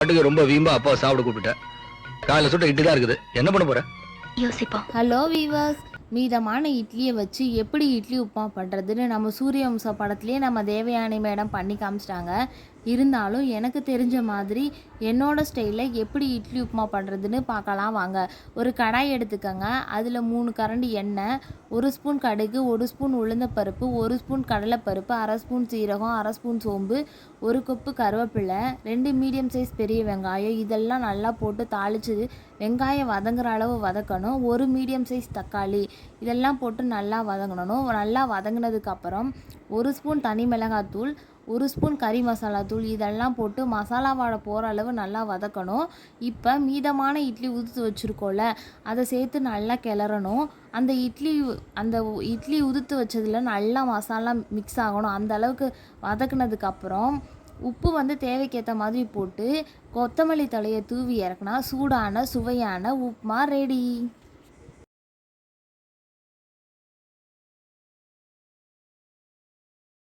பாட்டுக்கு ரொம்ப வீம்பா அப்பா சாப்பிட கூப்பிட்டேன். காலைல சுட்ட இட்லி தான் இருக்குது. என்ன பண்ண போற? யோசிப்போம். ஹலோ வீவர்ஸ், மீதமான இட்லியை வச்சு எப்படி இட்லி உப்புமா பண்ணுறதுன்னு நம்ம சூரியவம்ச படத்துலேயே நம்ம தேவயானி மேடம் பண்ணி காமிச்சிட்டாங்க. இருந்தாலும் எனக்கு தெரிஞ்ச மாதிரி என்னோட ஸ்டைலில் எப்படி இட்லி உப்புமா பண்ணுறதுன்னு பார்க்கலாம் வாங்க. ஒரு கடாய் எடுத்துக்கோங்க. அதில் 3 கரண்டி எண்ணெய், 1 ஸ்பூன் கடுகு, 1 ஸ்பூன் உளுந்தப்பருப்பு, 1 ஸ்பூன் கடலைப்பருப்பு, 1/2 ஸ்பூன் சீரகம், 1/2 ஸ்பூன் சோம்பு, 1 கப்பு கருவேப்பிலை, 2 மீடியம் சைஸ் பெரிய வெங்காயம், இதெல்லாம் நல்லா போட்டு தாளித்து வெங்காயம் வதங்குற அளவு வதக்கணும். 1 மீடியம் சைஸ் தக்காளி, இதெல்லாம் போட்டு நல்லா வதங்கணும். நல்லா வதங்கினதுக்கப்புறம் 1 ஸ்பூன் தனி மிளகாத்தூள், 1 ஸ்பூன் கறி மசாலா தூள், இதெல்லாம் போட்டு மசாலா வாடை போகிற அளவு நல்லா வதக்கணும். இப்போ மீதமான இட்லி உதுத்து வச்சுருக்கோம்ல, அதை சேர்த்து நல்லா கிளறணும். அந்த இட்லி உதுத்து வச்சதில் நல்லா மசாலா மிக்ஸ் ஆகணும். அந்த அளவுக்கு வதக்குனதுக்கப்புறம் உப்பு தேவைக்கேற்ற மாதிரி போட்டு கொத்தமல்லி தழையை தூவி இறக்குனா சூடான சுவையான உப்புமா ரெடி.